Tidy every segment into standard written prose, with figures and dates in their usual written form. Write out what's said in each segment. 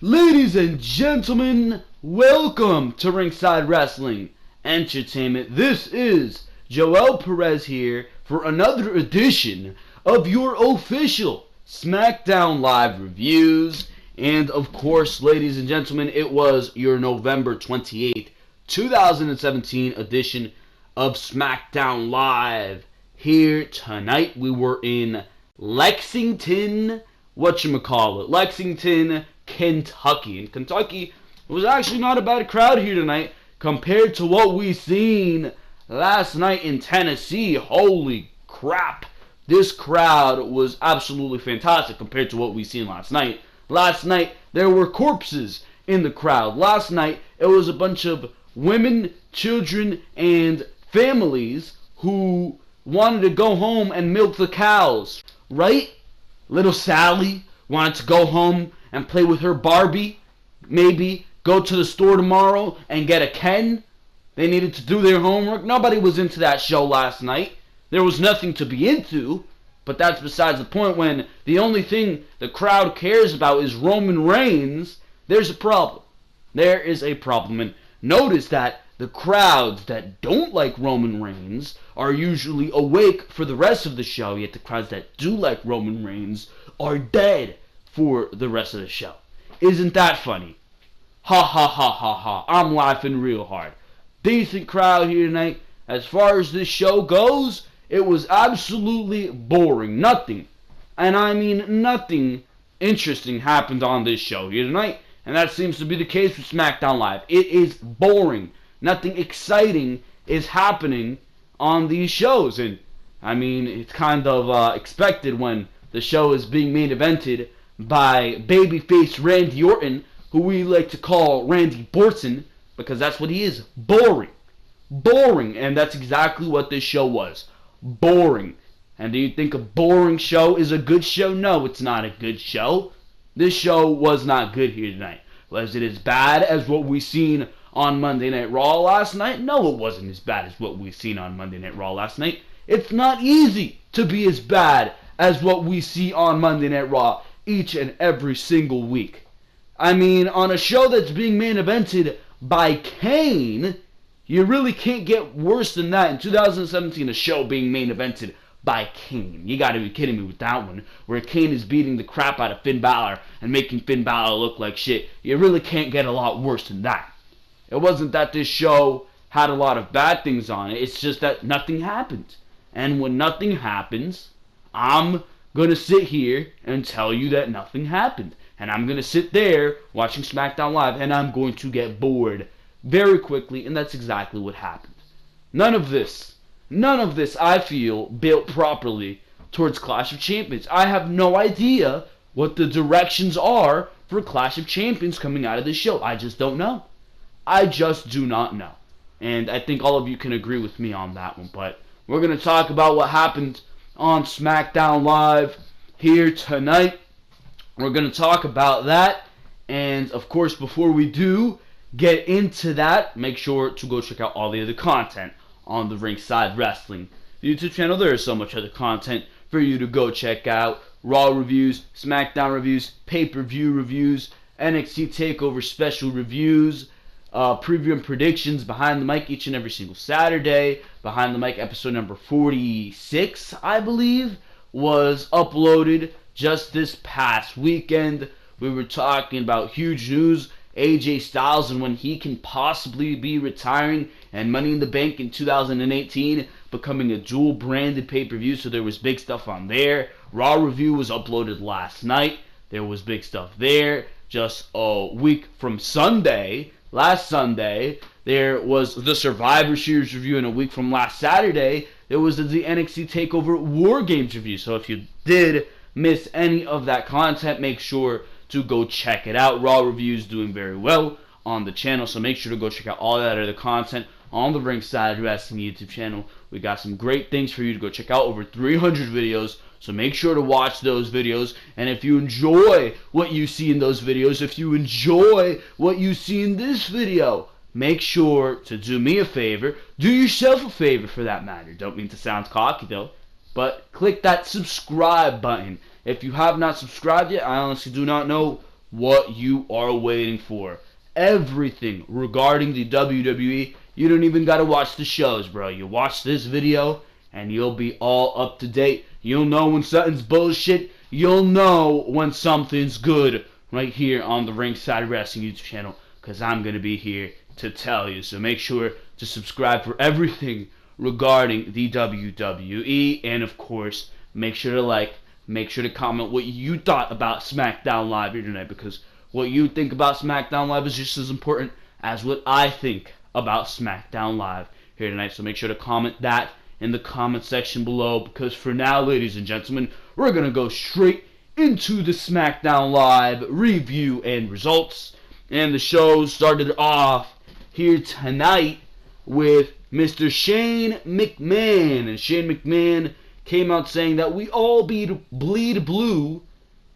Ladies and gentlemen, welcome to Ringside Wrestling Entertainment. This is Joel Perez here for another edition of your official Smackdown Live reviews. And of course, ladies and gentlemen, it was your November 28th, 2017 edition of Smackdown Live. Here tonight, we were in Lexington, Lexington, Kentucky. In Kentucky, it was actually not a bad crowd here tonight compared to what we seen last night in Tennessee. Holy crap. This crowd was absolutely fantastic compared to what we seen last night. Last night, there were corpses in the crowd. Last night, it was a bunch of women, children, and families who wanted to go home and milk the cows. Right? Little Sally wanted to go home and play with her Barbie. Maybe go to the store tomorrow and get a Ken. They needed to do their homework. Nobody was into that show last night. There was nothing to be into. But that's besides the point. When the only thing the crowd cares about is Roman Reigns, there's a problem. There is a problem. And notice that the crowds that don't like Roman Reigns are usually awake for the rest of the show, yet the crowds that do like Roman Reigns are dead for the rest of the show. Isn't that funny? Ha ha ha ha ha. I'm laughing real hard. Decent crowd here tonight. As far as this show goes, it was absolutely boring. Nothing, and I mean nothing interesting happened on this show here tonight. And that seems to be the case with SmackDown Live. It is boring. Nothing exciting is happening on these shows. And I mean, it's kind of expected when the show is being main evented by babyface Randy Orton, who we like to call Randy Borton, because that's what he is. Boring. Boring. And that's exactly what this show was. Boring. And do you think a boring show is a good show? No, it's not a good show. This show was not good here tonight. Was it as bad as what we seen on Monday Night Raw last night? No, it wasn't as bad as what we seen on Monday Night Raw last night. It's not easy to be as bad as what we see on Monday Night Raw each and every single week. I mean, on a show that's being main evented by Kane, you really can't get worse than that. In 2017, a show being main evented by Kane. You gotta be kidding me with that one. Where Kane is beating the crap out of Finn Balor and making Finn Balor look like shit. You really can't get a lot worse than that. It wasn't that this show had a lot of bad things on it. It's just that nothing happened. And when nothing happens, I'm gonna sit here and tell you that nothing happened. And I'm gonna sit there watching SmackDown Live and I'm going to get bored very quickly, and that's exactly what happened. None of this, I feel, built properly towards Clash of Champions. I have no idea what the directions are for Clash of Champions coming out of this show. I just don't know. I just do not know. And I think all of you can agree with me on that one. But we're going to talk about what happened on SmackDown Live here tonight. We're going to talk about that. And, of course, before we do get into that, make sure to go check out all the other content on the Ringside Wrestling YouTube channel. There is so much other content for you to go check out. Raw reviews, SmackDown reviews, pay-per-view reviews, NXT TakeOver special reviews, preview and predictions, Behind the Mic each and every single Saturday. Behind the Mic episode number 46, I believe, was uploaded just this past weekend. We were talking about huge news, AJ Styles and when he can possibly be retiring, and Money in the Bank in 2018 becoming a dual branded pay-per-view. So there was big stuff on there. Raw review was uploaded last night. There was big stuff there. Just a week from Sunday, last Sunday, there was the Survivor Series review, and a week from last Saturday, there was the NXT TakeOver War Games review. So if you did miss any of that content, make sure to go check it out. Raw reviews doing very well on the channel, so make sure to go check out all that other content on the Ringside Wrestling YouTube channel. We got some great things for you to go check out, over 300 videos, so make sure to watch those videos. And if you enjoy what you see in those videos, if you enjoy what you see in this video, make sure to do me a favor, do yourself a favor for that matter. Don't mean to sound cocky though, but click that subscribe button. If you have not subscribed yet, I honestly do not know what you are waiting for. Everything regarding the WWE. You don't even got to watch the shows, bro. You watch this video and you'll be all up to date. You'll know when something's bullshit. You'll know when something's good right here on the Ringside Wrestling YouTube channel, because I'm going to be here to tell you. So make sure to subscribe for everything regarding the WWE, and of course, make sure to like, make sure to comment what you thought about SmackDown Live here tonight, because what you think about SmackDown Live is just as important as what I think about SmackDown Live here tonight. So make sure to comment that in the comment section below, because for now, ladies and gentlemen, we're going to go straight into the SmackDown Live review and results. And the show started off here tonight with Mr. Shane McMahon. And Shane McMahon came out saying that we all bleed blue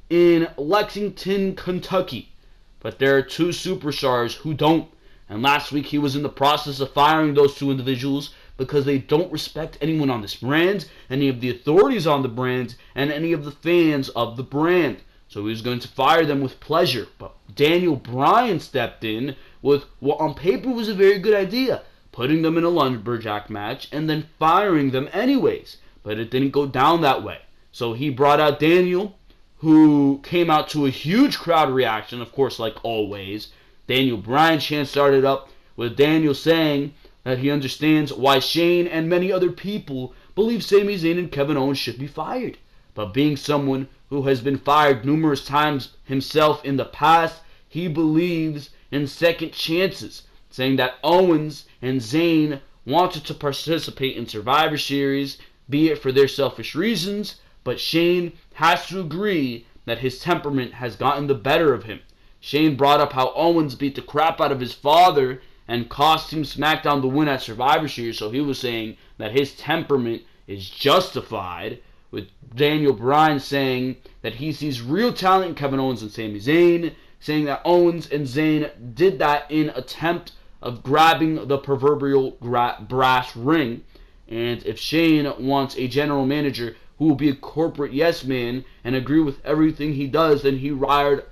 in Lexington, Kentucky. But there are two superstars who don't. And last week he was in the process of firing those two individuals because they don't respect anyone on this brand, any of the authorities on the brand, and any of the fans of the brand. So he was going to fire them with pleasure. But Daniel Bryan stepped in with what on paper was a very good idea, putting them in a lumberjack match and then firing them anyways. But it didn't go down that way. So he brought out Daniel, who came out to a huge crowd reaction, of course, like always. Daniel Bryan chant started up with Daniel saying that he understands why Shane and many other people believe Sami Zayn and Kevin Owens should be fired. But being someone who has been fired numerous times himself in the past, he believes in second chances, saying that Owens and Zayn wanted to participate in Survivor Series, be it for their selfish reasons, but Shane has to agree that his temperament has gotten the better of him. Shane brought up how Owens beat the crap out of his father and cost Team SmackDown the win at Survivor Series, so he was saying that his temperament is justified, with Daniel Bryan saying that he sees real talent in Kevin Owens and Sami Zayn, saying that Owens and Zayn did that in attempt of grabbing the proverbial brass ring, and if Shane wants a general manager who will be a corporate yes man and agree with everything he does, then he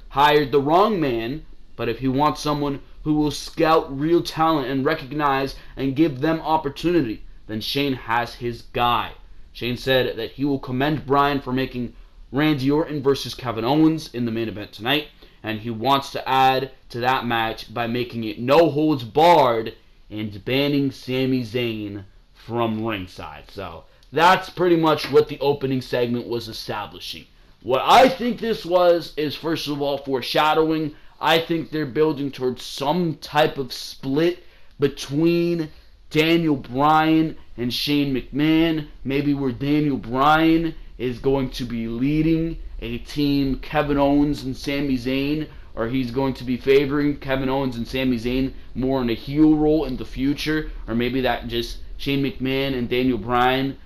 hired the wrong man. But if he wants someone who will scout real talent and recognize and give them opportunity, then Shane has his guy. Shane said that he will commend Bryan for making Randy Orton versus Kevin Owens in the main event tonight, and he wants to add to that match by making it no holds barred and banning Sami Zayn from ringside. So that's pretty much what the opening segment was establishing. What I think this was is, first of all, foreshadowing. I think they're building towards some type of split between Daniel Bryan and Shane McMahon. Maybe where Daniel Bryan is going to be leading a team Kevin Owens and Sami Zayn, or he's going to be favoring Kevin Owens and Sami Zayn more in a heel role in the future, or maybe that just Shane McMahon and Daniel Bryan,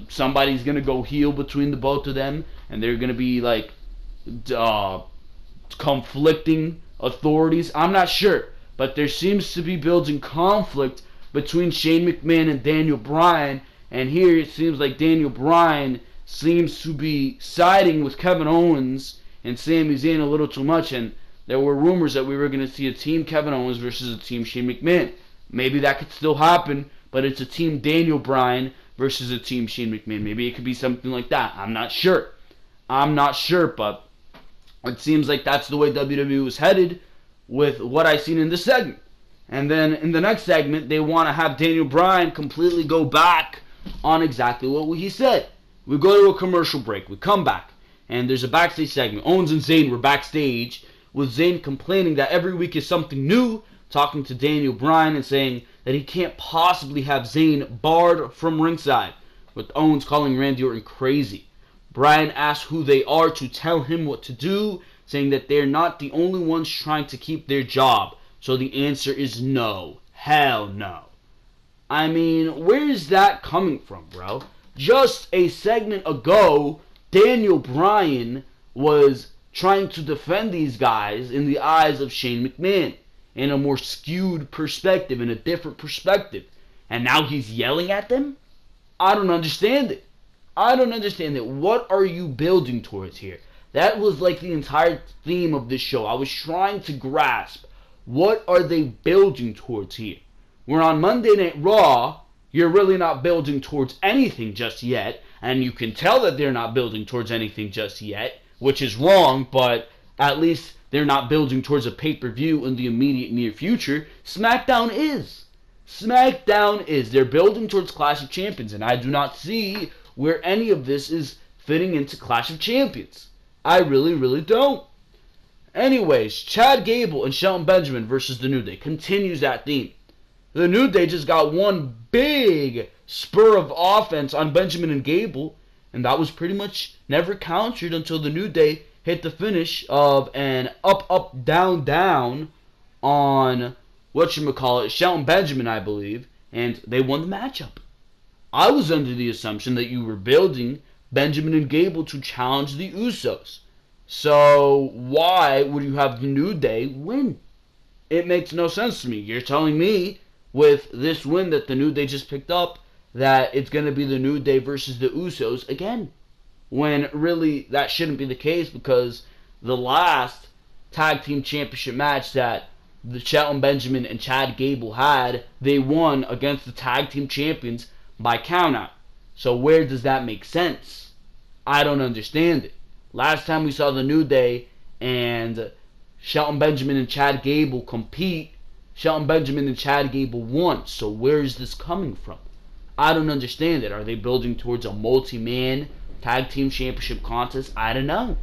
somebody's gonna go heel between the both of them, and they're gonna be like conflicting authorities. I'm not sure, but there seems to be building conflict between Shane McMahon and Daniel Bryan, and here it seems like Daniel Bryan seems to be siding with Kevin Owens and Sami Zayn a little too much, and there were rumors that we were going to see a team Kevin Owens versus a team Shane McMahon. Maybe that could still happen, but it's a team Daniel Bryan versus a team Shane McMahon. Maybe it could be something like that. I'm not sure, but it seems like that's the way WWE was headed with what I've seen in this segment. And then in the next segment, they want to have Daniel Bryan completely go back on exactly what he said. We go to a commercial break. We come back, and there's a backstage segment. Owens and Zayn were backstage, with Zayn complaining that every week is something new, talking to Daniel Bryan and saying that he can't possibly have Zayn barred from ringside, with Owens calling Randy Orton crazy. Bryan asked who they are to tell him what to do, saying that they're not the only ones trying to keep their job. So the answer is no. Hell no. I mean, where is that coming from, bro? Just a segment ago, Daniel Bryan was trying to defend these guys in the eyes of Shane McMahon in a more skewed perspective, in a different perspective. And now he's yelling at them? I don't understand it. What are you building towards here? That was like the entire theme of this show. I was trying to grasp, what are they building towards here? We're on Monday Night Raw. You're really not building towards anything just yet, and you can tell that they're not building towards anything just yet, which is wrong, but at least they're not building towards a pay-per-view in the immediate near future. SmackDown is. SmackDown is. They're building towards Clash of Champions, and I do not see where any of this is fitting into Clash of Champions. I really, really don't. Anyways, Chad Gable and Shelton Benjamin versus The New Day continues that theme. The New Day just got one big spur of offense on Benjamin and Gable, and that was pretty much never countered until The New Day hit the finish of an up, down on Shelton Benjamin, I believe, and they won the matchup. I was under the assumption that you were building Benjamin and Gable to challenge the Usos. So why would you have the New Day win? It makes no sense to me. You're telling me with this win that the New Day just picked up that it's going to be the New Day versus the Usos again, when really that shouldn't be the case, because the last tag team championship match that the Shelton Benjamin and Chad Gable had, they won against the tag team champions by countout. So where does that make sense? I don't understand it. Last time we saw the New Day and Shelton Benjamin and Chad Gable compete, Shelton Benjamin and Chad Gable won. So where is this coming from? I don't understand it. Are they building towards a multi-man tag team championship contest? I don't know.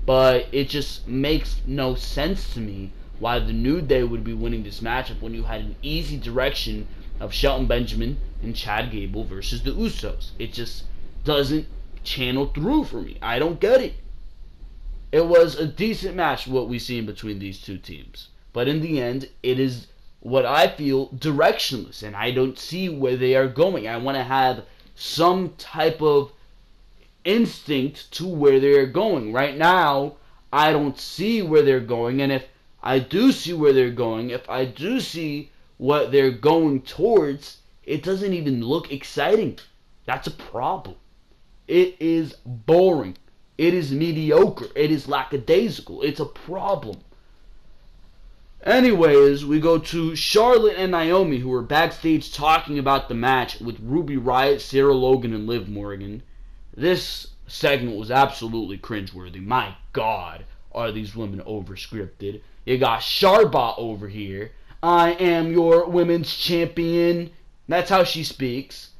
But it just makes no sense to me why the New Day would be winning this matchup when you had an easy direction of Shelton Benjamin and Chad Gable versus the Usos. It just doesn't channel through for me. I don't get it. It was a decent match, what we see in between these two teams. But in the end, it is what I feel directionless, and I don't see where they are going. I want to have some type of instinct to where they are going. Right now, I don't see where they're going, and if I do see where they're going, if I do see what they're going towards, it doesn't even look exciting. That's a problem. It is boring. It is mediocre. It is lackadaisical. It's a problem. Anyways, we go to Charlotte and Naomi, who are backstage talking about the match with Ruby Riott, Sarah Logan, and Liv Morgan. This segment was absolutely cringeworthy. My God, are these women over-scripted. You got Charbot over here. I am your women's champion. That's how she speaks.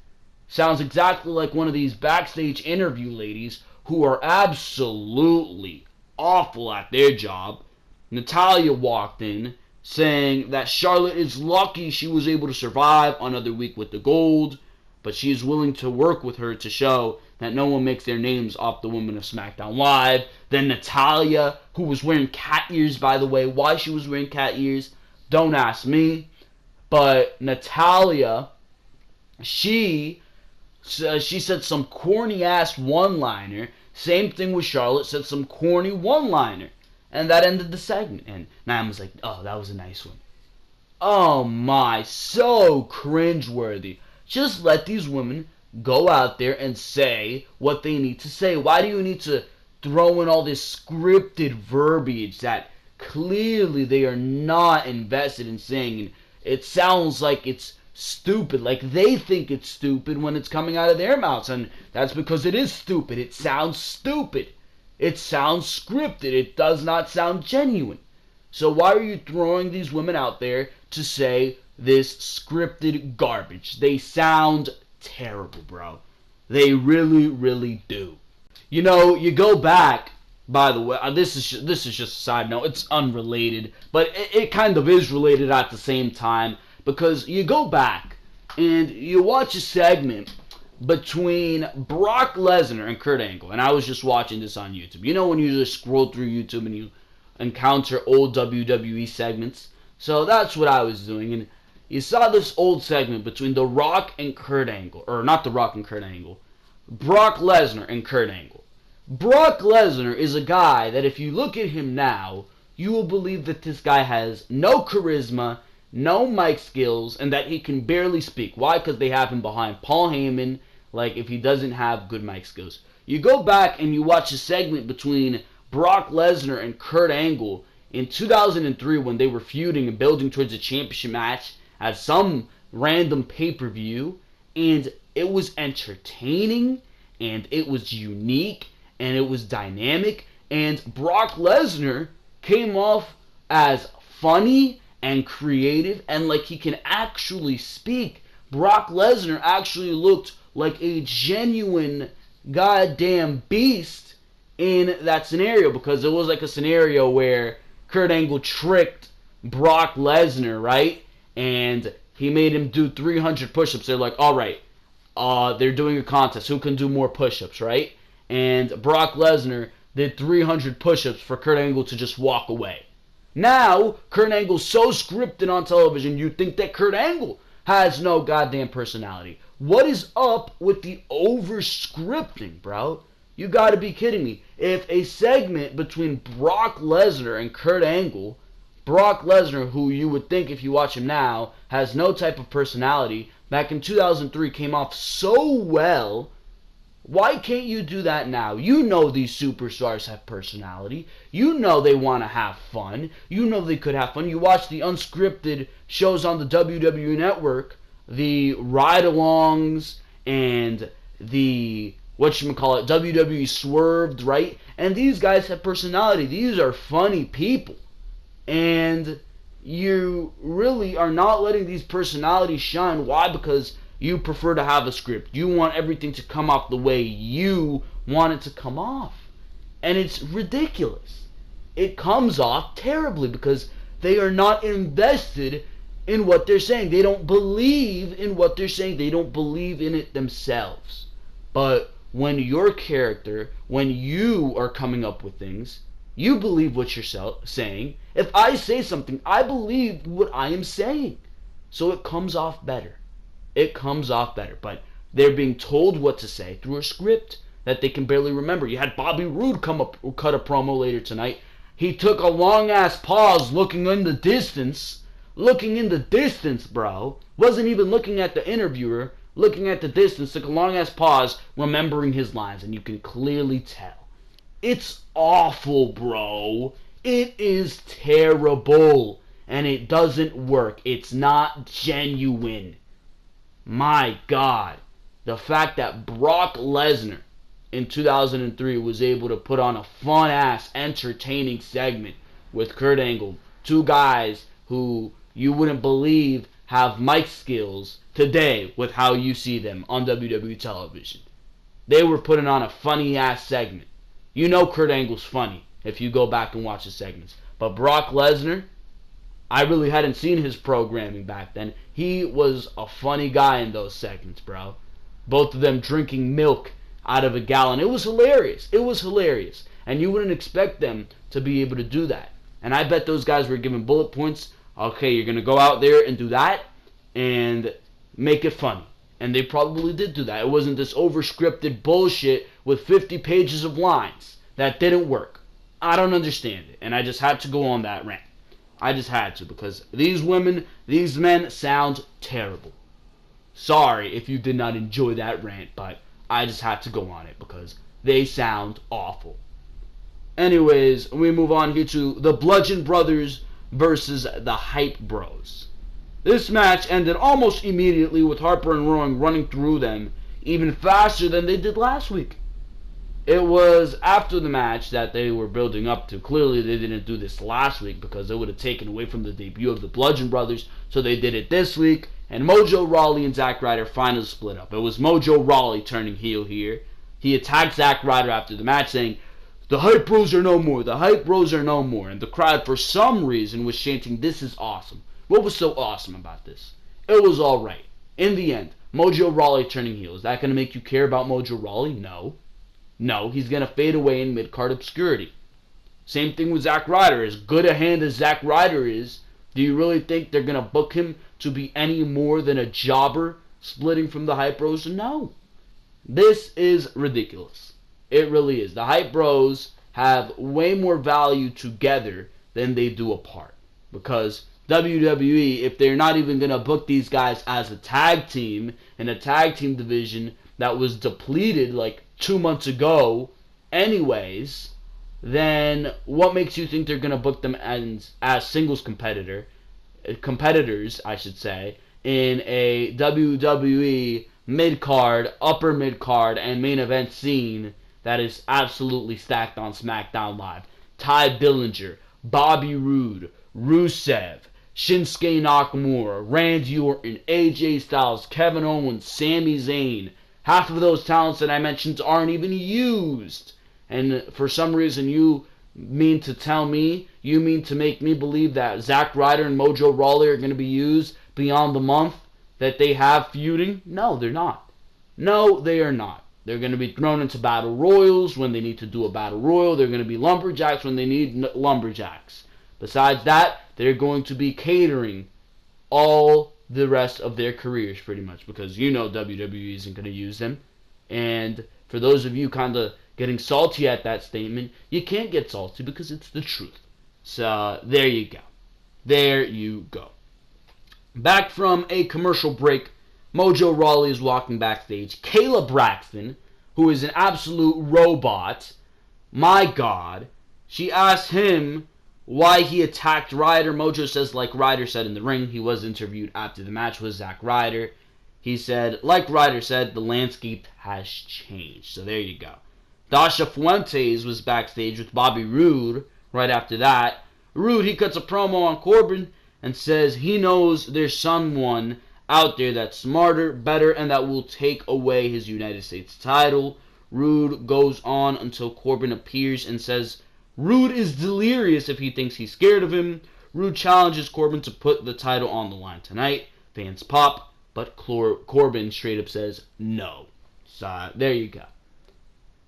Sounds exactly like one of these backstage interview ladies who are absolutely awful at their job. Natalya walked in saying that Charlotte is lucky she was able to survive another week with the gold, but she is willing to work with her to show that no one makes their names off the women of SmackDown Live. Then Natalya, who was wearing cat ears, by the way. Why she was wearing cat ears, don't ask me. But Natalya, she said some corny-ass one-liner. Same thing with Charlotte, said some corny one-liner. And that ended the segment. And Naomi's like, oh, that was a nice one. Oh my, so cringeworthy. Just let these women go out there and say what they need to say. Why do you need to throw in all this scripted verbiage that clearly they are not invested in saying? It sounds like it's stupid, like they think it's stupid when it's coming out of their mouths, and that's because it is stupid. It sounds stupid. It sounds scripted. It does not sound genuine. So why are you throwing these women out there to say this scripted garbage? They sound terrible, bro. They really, really do. You know, you go back, by the way, this is just a side note. It's unrelated, but it kind of is related at the same time, because you go back and you watch a segment between Brock Lesnar and Kurt Angle, and I was just watching this on YouTube. You know when you just scroll through YouTube and you encounter old WWE segments? So that's what I was doing, and you saw this old segment between The Rock and Kurt Angle, or not The Rock and Kurt Angle, Brock Lesnar and Kurt Angle. Brock Lesnar is a guy that if you look at him now, you will believe that this guy has no charisma, no mic skills, and that he can barely speak. Why? Because they have him behind Paul Heyman, like if he doesn't have good mic skills. You go back and you watch a segment between Brock Lesnar and Kurt Angle in 2003 when they were feuding and building towards a championship match at some random pay-per-view, and it was entertaining, and it was unique, and it was dynamic, and Brock Lesnar came off as funny and creative, and like he can actually speak. Brock Lesnar actually looked like a genuine goddamn beast in that scenario, because it was like a scenario where Kurt Angle tricked Brock Lesnar, right? And he made him do 300 push-ups. They're like, all right, they're doing a contest. Who can do more push-ups, right? And Brock Lesnar did 300 push-ups for Kurt Angle to just walk away. Now, Kurt Angle's so scripted on television, you think that Kurt Angle has no goddamn personality. What is up with the over-scripting, bro? You gotta be kidding me. If a segment between Brock Lesnar and Kurt Angle, Brock Lesnar, who you would think if you watch him now, has no type of personality, back in 2003 came off so well, why can't you do that now? You know these superstars have personality. You know they want to have fun. You know they could have fun. You watch the unscripted shows on the WWE Network, the ride-alongs and the, WWE Swerved, right? And these guys have personality. These are funny people. And you really are not letting these personalities shine. Why? Because you prefer to have a script. You want everything to come off the way you want it to come off. And it's ridiculous. It comes off terribly because they are not invested in what they're saying. They don't believe in what they're saying. They don't believe in it themselves. But when your character, when you are coming up with things, you believe what you're saying. If I say something, I believe what I am saying. So it comes off better. It comes off better. But they're being told what to say through a script that they can barely remember. You had Bobby Roode cut a promo later tonight. He took a long-ass pause looking in the distance. Looking in the distance, bro. Wasn't even looking at the interviewer. Looking at the distance. Took a long-ass pause remembering his lines. And you can clearly tell. It's awful, bro. It is terrible. And it doesn't work. It's not genuine. My God, the fact that Brock Lesnar in 2003 was able to put on a fun-ass, entertaining segment with Kurt Angle, two guys who you wouldn't believe have mic skills today with how you see them on WWE television. They were putting on a funny-ass segment. You know Kurt Angle's funny if you go back and watch the segments. But Brock Lesnar, I really hadn't seen his programming back then. He was a funny guy in those segments, bro. Both of them drinking milk out of a gallon. It was hilarious. It was hilarious. And you wouldn't expect them to be able to do that. And I bet those guys were given bullet points. Okay, you're going to go out there and do that and make it funny. And they probably did do that. It wasn't this over-scripted bullshit with 50 pages of lines that didn't work. I don't understand it. And I just had to go on that rant. I just had to, because these women, these men sound terrible. Sorry if you did not enjoy that rant, but I just had to go on it because they sound awful. Anyways, we move on here to the Bludgeon Brothers versus the Hype Bros. This match ended almost immediately with Harper and Rowan running through them even faster than they did last week. It was after the match that they were building up to. Clearly they didn't do this last week because it would have taken away from the debut of the Bludgeon Brothers, so they did it this week, and Mojo Rawley and Zack Ryder finally split up. It was Mojo Rawley turning heel here. He attacked Zack Ryder after the match saying, "The Hype Bros are no more, the Hype Bros are no more," and the crowd for some reason was chanting, "This is awesome." What was so awesome about this? It was alright. In the end, Mojo Rawley turning heel. Is that going to make you care about Mojo Rawley? No. No, he's going to fade away in mid-card obscurity. Same thing with Zack Ryder. As good a hand as Zack Ryder is, do you really think they're going to book him to be any more than a jobber splitting from the Hype Bros? No. This is ridiculous. It really is. The Hype Bros have way more value together than they do apart. Because WWE, if they're not even going to book these guys as a tag team in a tag team division that was depleted like 2 months ago anyways, then what makes you think they're going to book them as singles competitors, I should say, in a WWE mid-card, upper mid-card, and main event scene that is absolutely stacked on SmackDown Live? Ty Dillinger, Bobby Roode, Rusev, Shinsuke Nakamura, Randy Orton, AJ Styles, Kevin Owens, Sami Zayn. Half of those talents that I mentioned aren't even used. And for some reason you mean to make me believe that Zack Ryder and Mojo Rawley are going to be used beyond the month that they have feuding? No, they're not. No, they are not. They're going to be thrown into battle royals when they need to do a battle royal. They're going to be lumberjacks when they need lumberjacks. Besides that, they're going to be catering all the rest of their careers pretty much, because you know WWE isn't going to use them. And for those of you kind of getting salty at that statement, you can't get salty because it's the truth. So there you go. There you go. Back from a commercial break, Mojo Rawley is walking backstage. Kayla Braxton, who is an absolute robot, my God, she asked him why he attacked Ryder. Mojo says, like Ryder said in the ring, he was interviewed after the match with Zack Ryder. He said, like Ryder said, the landscape has changed. So there you go. Dasha Fuentes was backstage with Bobby Roode right after that. Roode, he cuts a promo on Corbin and says he knows there's someone out there that's smarter, better, and that will take away his United States title. Roode goes on until Corbin appears and says Roode is delirious if he thinks he's scared of him. Roode challenges Corbin to put the title on the line tonight. Fans pop, but Corbin straight up says no. So there you go.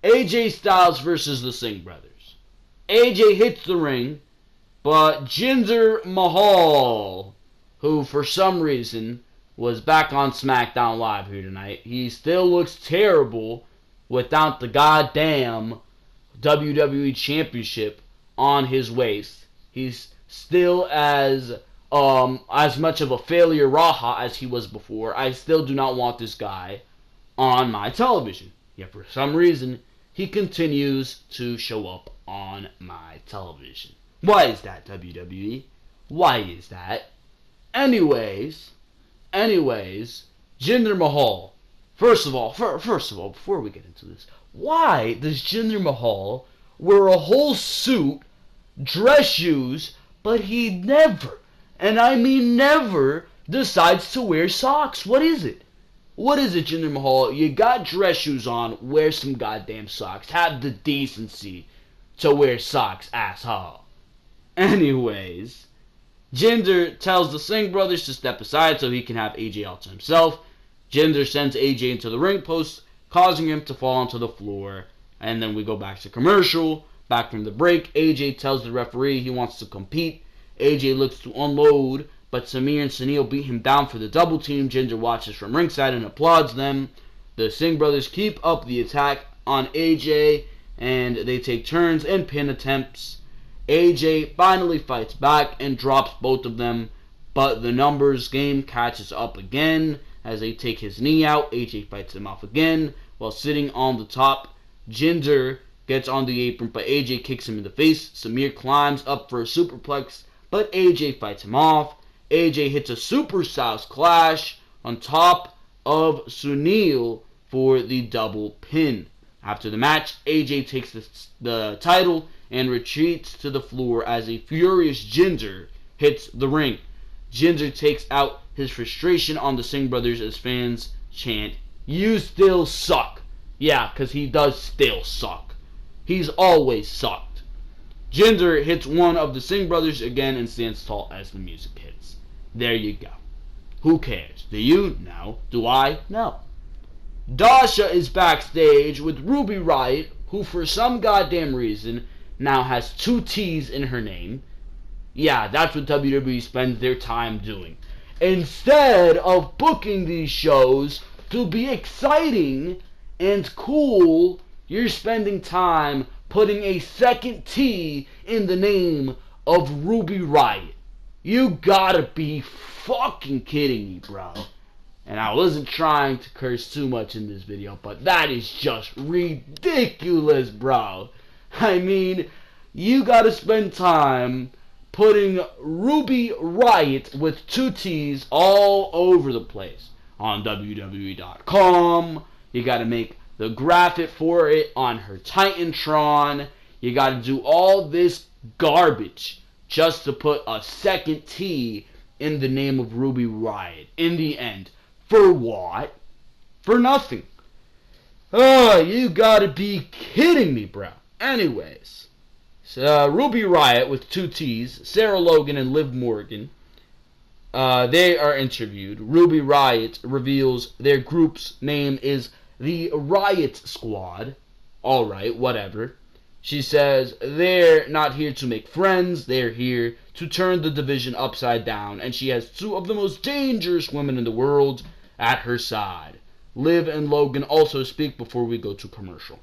AJ Styles versus the Singh brothers. AJ hits the ring, but Jinder Mahal, who for some reason was back on SmackDown Live here tonight, he still looks terrible without the goddamn WWE Championship on his waist. He's still as much of a failure Raha as he was before. I still do not want this guy on my television. Yet for some reason, he continues to show up on my television. Why is that, WWE? Why is that? Anyways, Jinder Mahal. First of all, before we get into this, why does Jinder Mahal wear a whole suit, dress shoes, but he never, and I mean never, decides to wear socks? What is it? What is it, Jinder Mahal? You got dress shoes on, wear some goddamn socks. Have the decency to wear socks, asshole. Anyways, Jinder tells the Singh brothers to step aside so he can have AJ all to himself. Jinder sends AJ into the ring post, causing him to fall onto the floor. And then we go back to commercial. Back from the break, AJ tells the referee he wants to compete. AJ looks to unload, but Samir and Sunil beat him down for the double team. Jinder watches from ringside and applauds them. The Singh brothers keep up the attack on AJ, and they take turns in pin attempts. AJ finally fights back and drops both of them, but the numbers game catches up again as they take his knee out. AJ fights him off again while sitting on the top. Jinder gets on the apron, but AJ kicks him in the face. Samir climbs up for a superplex, but AJ fights him off. AJ hits a super styles clash on top of Sunil for the double pin. After the match, AJ takes the title and retreats to the floor as a furious Jinder hits the ring. Jinder takes out his frustration on the Singh brothers as fans chant, "You still suck." Yeah, because he does still suck. He's always sucked. Jinder hits one of the Singh brothers again and stands tall as the music hits. There you go. Who cares? Do you? No. Do I? No. Dasha is backstage with Ruby Riott, who for some goddamn reason now has 2 T's in her name. Yeah, that's what WWE spends their time doing. Instead of booking these shows to be exciting and cool, you're spending time putting a second T in the name of Ruby Riott. You gotta be fucking kidding me, bro. And I wasn't trying to curse too much in this video, but that is just ridiculous, bro. I mean, you gotta spend time putting Ruby Riott with 2 T's all over the place. On WWE.com, you gotta make the graphic for it on her Titantron. You gotta do all this garbage just to put a second T in the name of Ruby Riott. In the end, for what? For nothing. Oh, you gotta be kidding me, bro. Anyways, so Ruby Riott with 2 T's, Sarah Logan and Liv Morgan, they are interviewed. Ruby Riott reveals their group's name is the Riott Squad. Alright, whatever. She says they're not here to make friends, they're here to turn the division upside down, and she has 2 of the most dangerous women in the world at her side. Liv and Logan also speak before we go to commercial.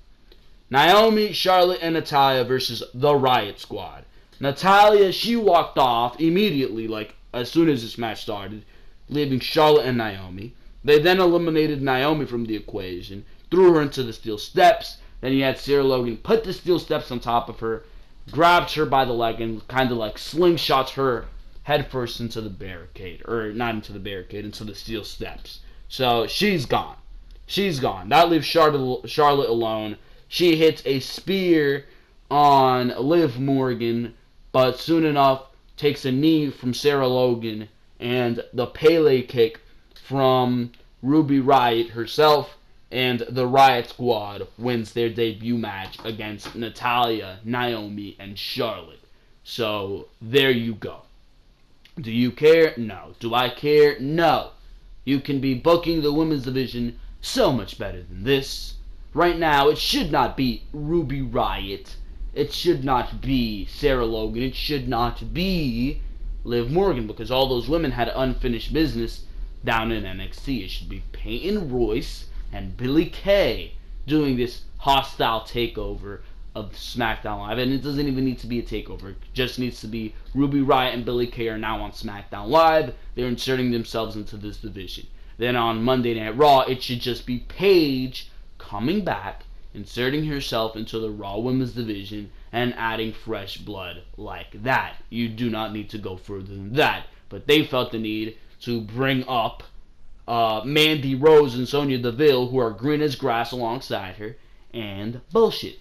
Naomi, Charlotte, and Natalya versus the Riott Squad. Natalya, she walked off immediately, like as soon as this match started, leaving Charlotte and Naomi. They then eliminated Naomi from the equation, threw her into the steel steps. Then you had Sarah Logan put the steel steps on top of her, grabbed her by the leg, and kind of like slingshots her headfirst into the barricade. Or not into the barricade, into the steel steps. So she's gone. She's gone. That leaves Charlotte alone. She hits a spear on Liv Morgan, but soon enough takes a knee from Sarah Logan and the Pele kick from Ruby Riott herself, and the Riott Squad wins their debut match against Natalya, Naomi, and Charlotte. So there you go. Do you care? No. Do I care? No. You can be booking the women's division so much better than this. Right now, it should not be Ruby Riott. It should not be Sarah Logan. It should not be Liv Morgan, because all those women had unfinished business down in NXT. It should be Peyton Royce and Billie Kay doing this hostile takeover of SmackDown Live. And it doesn't even need to be a takeover. It just needs to be Ruby Riott and Billie Kay are now on SmackDown Live. They're inserting themselves into this division. Then on Monday Night Raw, it should just be Paige coming back, inserting herself into the Raw Women's division, and adding fresh blood like that. You do not need to go further than that. But they felt the need to bring up Mandy Rose and Sonya Deville, who are green as grass alongside her, and bullshit.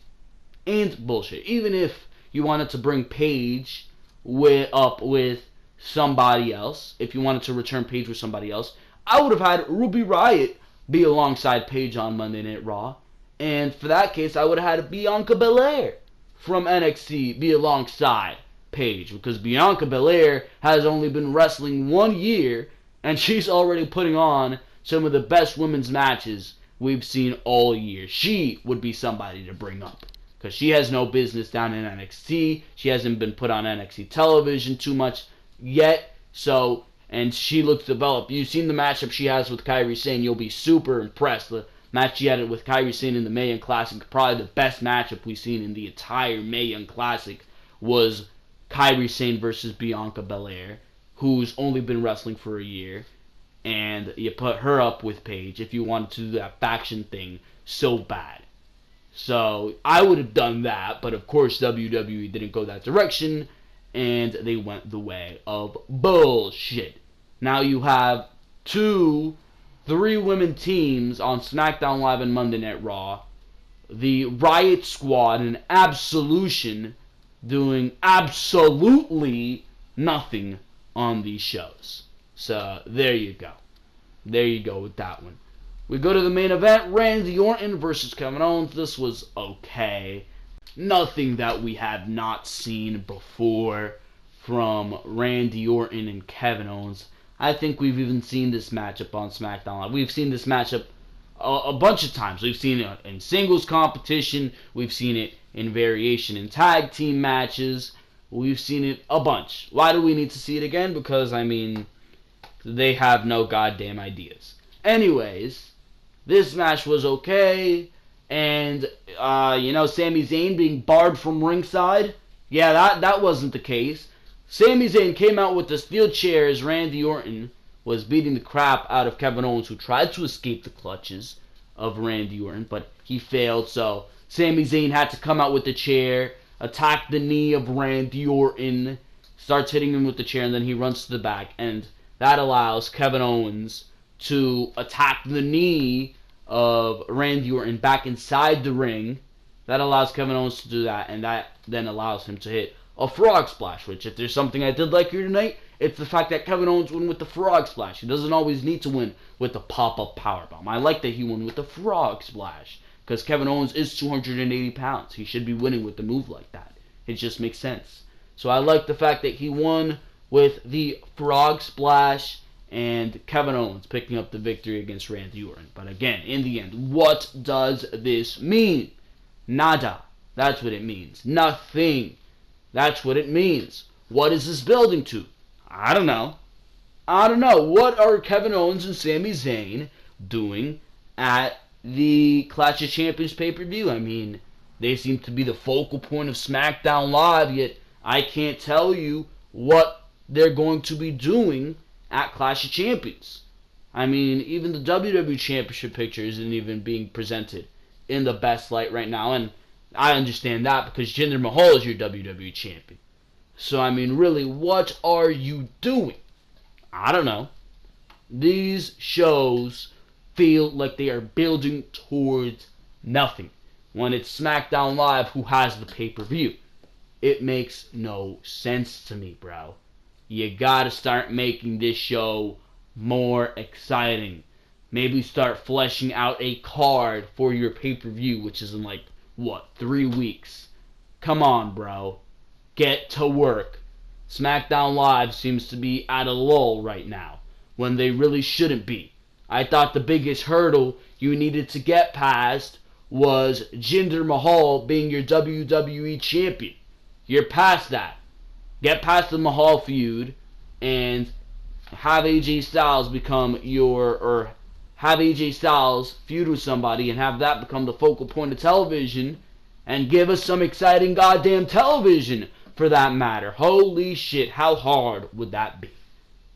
Even if you wanted to bring Paige up with somebody else, if you wanted to return Paige with somebody else, I would have had Ruby Riott be alongside Paige on Monday Night Raw. And for that case, I would have had Bianca Belair from NXT be alongside Paige, because Bianca Belair has only been wrestling 1 year, and she's already putting on some of the best women's matches we've seen all year. She would be somebody to bring up, because she has no business down in NXT. She hasn't been put on NXT television too much yet, and she looks developed. You've seen the matchup she has with Kairi Sane. You'll be super impressed. The match she had with Kairi Sane in the Mae Young Classic, probably the best matchup we've seen in the entire Mae Young Classic, was Kairi Sane versus Bianca Belair, who's only been wrestling for a year. And you put her up with Paige if you wanted to do that faction thing so bad. So I would have done that, but of course WWE didn't go that direction, and they went the way of bullshit. Now you have 3 women teams on SmackDown Live and Monday Night Raw. The Riott Squad and Absolution doing absolutely nothing on these shows. So there you go. There you go with that one. We go to the main event, Randy Orton versus Kevin Owens. This was okay. Nothing that we have not seen before from Randy Orton and Kevin Owens. I think we've even seen this matchup on SmackDown Live. We've seen this matchup a bunch of times. We've seen it in singles competition. We've seen it in variation in tag team matches. We've seen it a bunch. Why do we need to see it again? Because, they have no goddamn ideas. Anyways, this match was okay. And, Sami Zayn being barred from ringside. Yeah, that wasn't the case. Sami Zayn came out with the steel chair as Randy Orton was beating the crap out of Kevin Owens, who tried to escape the clutches of Randy Orton, but he failed. So Sami Zayn had to come out with the chair, attack the knee of Randy Orton, starts hitting him with the chair, and then he runs to the back, and that allows Kevin Owens to attack the knee of Randy Orton back inside the ring. That allows Kevin Owens to do that, and that then allows him to hit a frog splash, which if there's something I did like here tonight, it's the fact that Kevin Owens won with the frog splash. He doesn't always need to win with the pop-up powerbomb. I like that he won with the frog splash, because Kevin Owens is 280 pounds. He should be winning with a move like that. It just makes sense. So I like the fact that he won with the frog splash, and Kevin Owens picking up the victory against Randy Orton. But again, in the end, what does this mean? Nada. That's what it means. Nothing. That's what it means. What is this building to? I don't know. What are Kevin Owens and Sami Zayn doing at the Clash of Champions pay-per-view? I mean, they seem to be the focal point of SmackDown Live, yet I can't tell you what they're going to be doing at Clash of Champions. I mean, even the WWE Championship picture isn't even being presented in the best light right now, and I understand that because Jinder Mahal is your WWE Champion. So, I mean, really, what are you doing? I don't know. These shows feel like they are building towards nothing when it's SmackDown Live who has the pay-per-view. It makes no sense to me, bro. You gotta start making this show more exciting. Maybe start fleshing out a card for your pay-per-view, which is in 3 weeks. Come on, bro. Get to work. SmackDown Live seems to be at a lull right now, when they really shouldn't be. I thought the biggest hurdle you needed to get past was Jinder Mahal being your WWE Champion. You're past that. Get past the Mahal feud and have AJ Styles have AJ Styles feud with somebody and have that become the focal point of television and give us some exciting goddamn television for that matter. Holy shit, how hard would that be?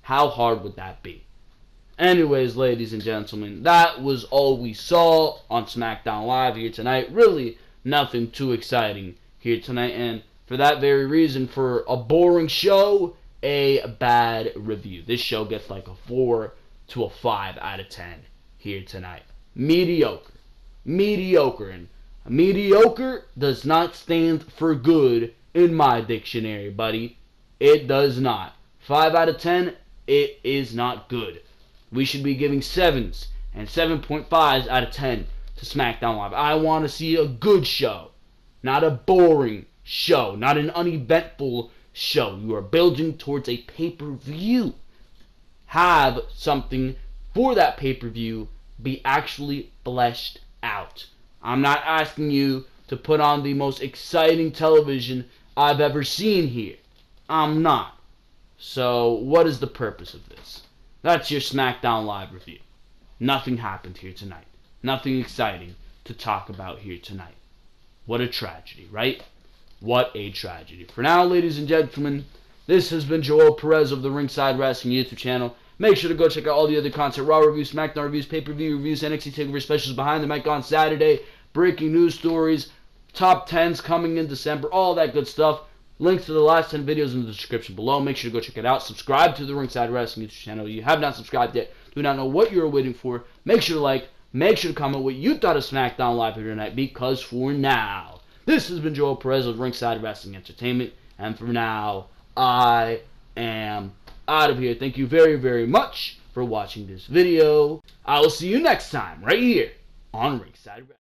How hard would that be? Anyways, ladies and gentlemen, that was all we saw on SmackDown Live here tonight. Really nothing too exciting here tonight, and for that very reason, for a boring show, a bad review. This show gets like a 4 to a 5 out of 10 here tonight. Mediocre. Mediocre. And mediocre does not stand for good in my dictionary, buddy. It does not. 5 out of 10, it is not good. We should be giving 7s and 7.5s out of 10 to SmackDown Live. I want to see a good show, not a boring show, not an uneventful show. You are building towards a pay-per-view. Have something for that pay-per-view be actually fleshed out. I'm not asking you to put on the most exciting television I've ever seen here. I'm not. So what is the purpose of this? That's your SmackDown Live review. Nothing happened here tonight. Nothing exciting to talk about here tonight. What a tragedy, right? What a tragedy. For now, ladies and gentlemen, this has been Joel Perez of the Ringside Wrestling YouTube channel. Make sure to go check out all the other content. Raw reviews, SmackDown reviews, pay-per-view reviews, NXT TakeOver specials, Behind the Mic on Saturday, breaking news stories, top 10s coming in December, all that good stuff. Links to the last 10 videos in the description below. Make sure to go check it out. Subscribe to the Ringside Wrestling YouTube channel. If you have not subscribed yet, do not know what you are waiting for. Make sure to like, make sure to comment what you thought of SmackDown Live here tonight, because for now, this has been Joel Perez of Ringside Wrestling Entertainment, and for now, I am out of here. Thank you very, very much for watching this video. I will see you next time, right here on Ringside Wrestling.